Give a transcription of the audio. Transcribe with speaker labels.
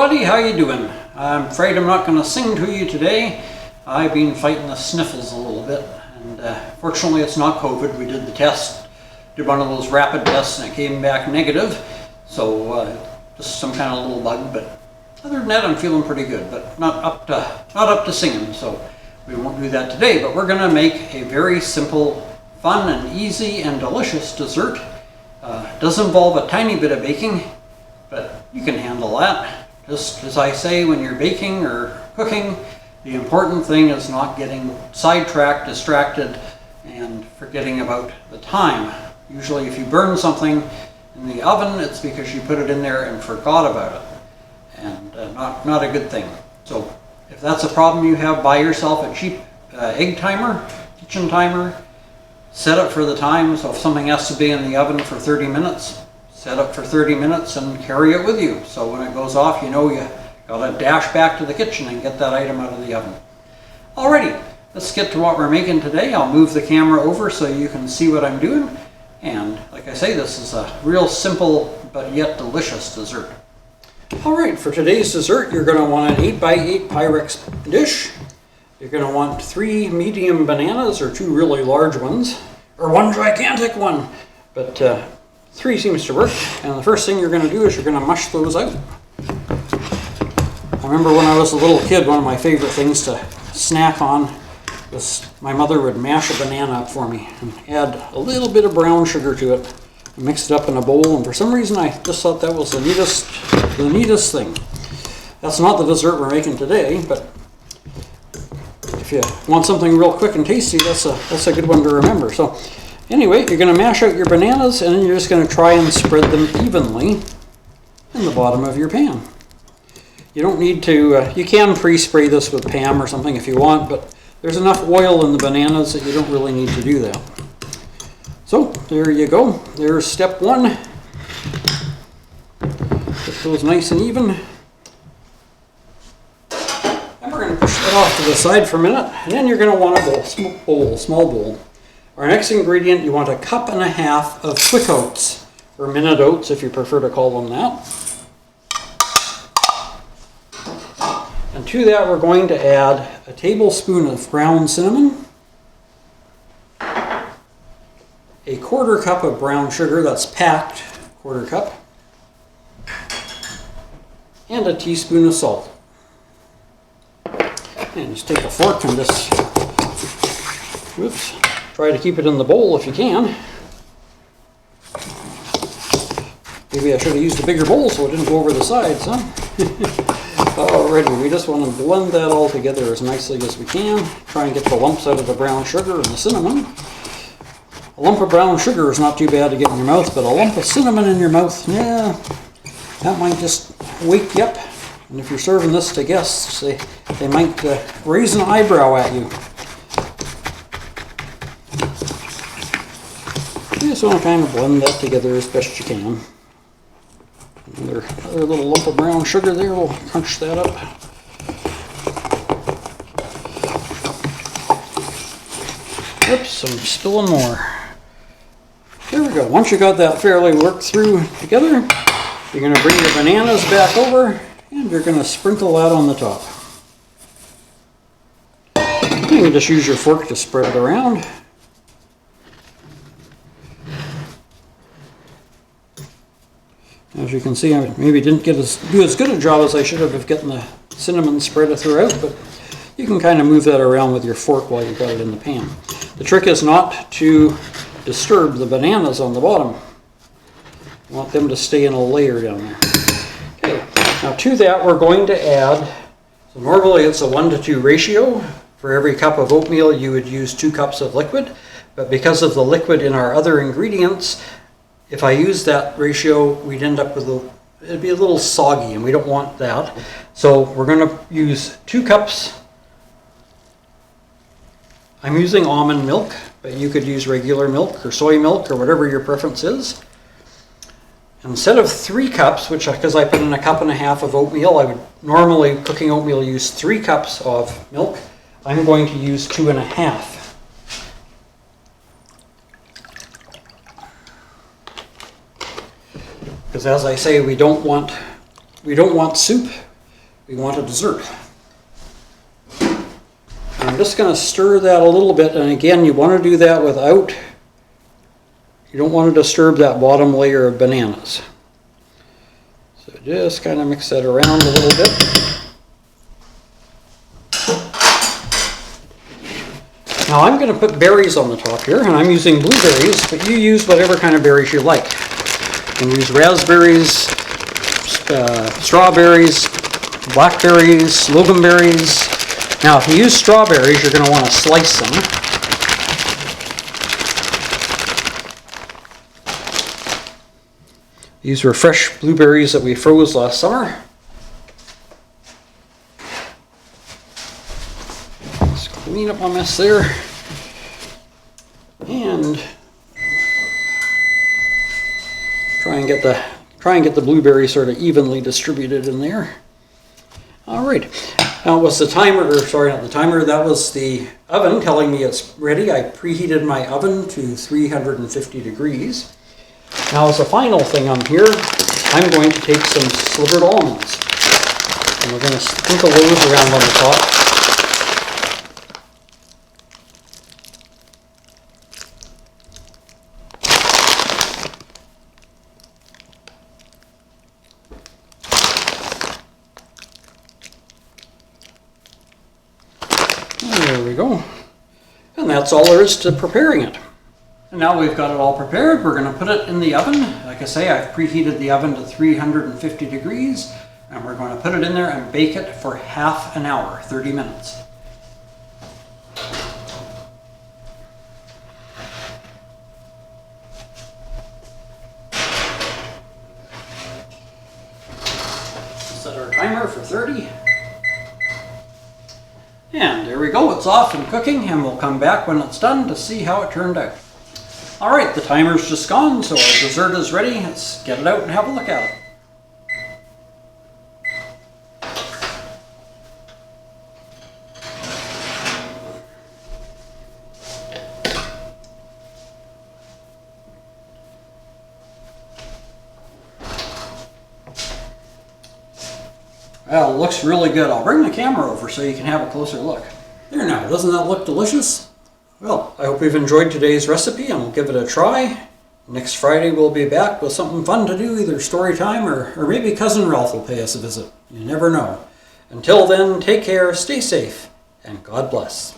Speaker 1: everybody, how you doing? I'm afraid I'm not going to sing to you today. I've been fighting the sniffles a little bit, and fortunately it's not COVID. We did the test, did one of those rapid tests, and it came back negative. So just some kind of little bug, but other than that I'm feeling pretty good, but not up to singing, so we won't do that today. But we're going to make a very simple, fun and easy and delicious dessert. It does involve a tiny bit of baking, but you can handle that. Just as I say, when you're baking or cooking, the important thing is not getting sidetracked, distracted, and forgetting about the time. Usually if you burn something in the oven, it's because you put it in there and forgot about it, and not a good thing. So if that's a problem you have, buy yourself a cheap egg timer, kitchen timer, set it for the time. So if something has to be in the oven for 30 minutes, set it for 30 minutes and carry it with you. So when it goes off, you know you gotta dash back to the kitchen and get that item out of the oven. Alrighty, let's get to what we're making today. I'll move the camera over so you can see what I'm doing. And like I say, this is a real simple but yet delicious dessert. Alright, for today's dessert, you're gonna want an 8x8 Pyrex dish. You're going to want 3 medium bananas, or 2 really large ones, or 1 gigantic one, but 3 seems to work. And the first thing you're going to do is you're going to mush those out. I remember when I was a little kid, one of my favorite things to snack on was my mother would mash a banana up for me and add a little bit of brown sugar to it and mix it up in a bowl, and for some reason I just thought that was the neatest thing. That's not the dessert we're making today, but if you want something real quick and tasty, that's a good one to remember. So anyway, you're going to mash out your bananas, and then you're just going to try and spread them evenly in the bottom of your pan. You don't need to, you can pre-spray this with Pam or something if you want, but there's enough oil in the bananas that you don't really need to do that. So there you go. There's step 1. Get those nice and even. We're going to push that off to the side for a minute, and then you're going to want a small bowl. Our next ingredient, you want 1.5 cups of quick oats, or minute oats if you prefer to call them that. And to that we're going to add a tablespoon of ground cinnamon, a 1/4 cup of brown sugar, that's packed, 1/4 cup, and a teaspoon of salt. And just take a fork and just, try to keep it in the bowl if you can. Maybe I should have used a bigger bowl so it didn't go over the sides, huh? Alrighty, we just want to blend that all together as nicely as we can. Try and get the lumps out of the brown sugar and the cinnamon. A lump of brown sugar is not too bad to get in your mouth, but a lump of cinnamon in your mouth, yeah, that might just wake you up. And if you're serving this to guests, they might raise an eyebrow at you. You just want to kind of blend that together as best you can. Another little lump of brown sugar there, we'll crunch that up. Oops, I'm spilling more. There we go. Once you got that fairly worked through together, you're going to bring your bananas back over, and you're going to sprinkle that on the top. You can just use your fork to spread it around. As you can see, I maybe didn't do as good a job as I should have of getting the cinnamon spread throughout, but you can kind of move that around with your fork while you've got it in the pan. The trick is not to disturb the bananas on the bottom. You want them to stay in a layer down there. Okay. Now to that we're going to add, so normally it's a 1-to-2 ratio. For every cup of oatmeal you would use 2 cups of liquid, but because of the liquid in our other ingredients, if I use that ratio, we'd end up with it'd be a little soggy, and we don't want that. So we're going to use 2 cups. I'm using almond milk, but you could use regular milk or soy milk or whatever your preference is. Instead of 3 cups, which because I put in 1.5 cups of oatmeal, I would normally, cooking oatmeal, use 3 cups of milk. I'm going to use 2.5. Because as I say, we don't want soup. we want a dessert. I'm just going to stir that a little bit, and again, you want to do that without, you don't want to disturb that bottom layer of bananas. So just kind of mix that around a little bit. Now I'm going to put berries on the top here, and I'm using blueberries, but you use whatever kind of berries you like. You can use raspberries, strawberries, blackberries, loganberries. Now if you use strawberries, you're going to want to slice them. These were fresh blueberries that we froze last summer. Just clean up my mess there. And try and get the blueberries sort of evenly distributed in there. All right. Now it was the timer, or sorry, not the timer, that was the oven telling me it's ready. I preheated my oven to 350 degrees. Now as a final thing on here, I'm going to take some slivered almonds. And we're going to sprinkle those around on the top. There we go. And that's all there is to preparing it. And now we've got it all prepared, we're going to put it in the oven. Like I say, I've preheated the oven to 350 degrees, and we're going to put it in there and bake it for half an hour, 30 minutes. Set our timer for 30. And there we go, it's off and cooking, and we'll come back when it's done to see how it turned out. Alright, the timer's just gone, so our dessert is ready. Let's get it out and have a look at it. Well, it looks really good. I'll bring the camera over so you can have a closer look. There now, doesn't that look delicious? Well, I hope you've enjoyed today's recipe and we'll give it a try. Next Friday we'll be back with something fun to do, either story time or maybe Cousin Ralph will pay us a visit. You never know. Until then, take care, stay safe, and God bless.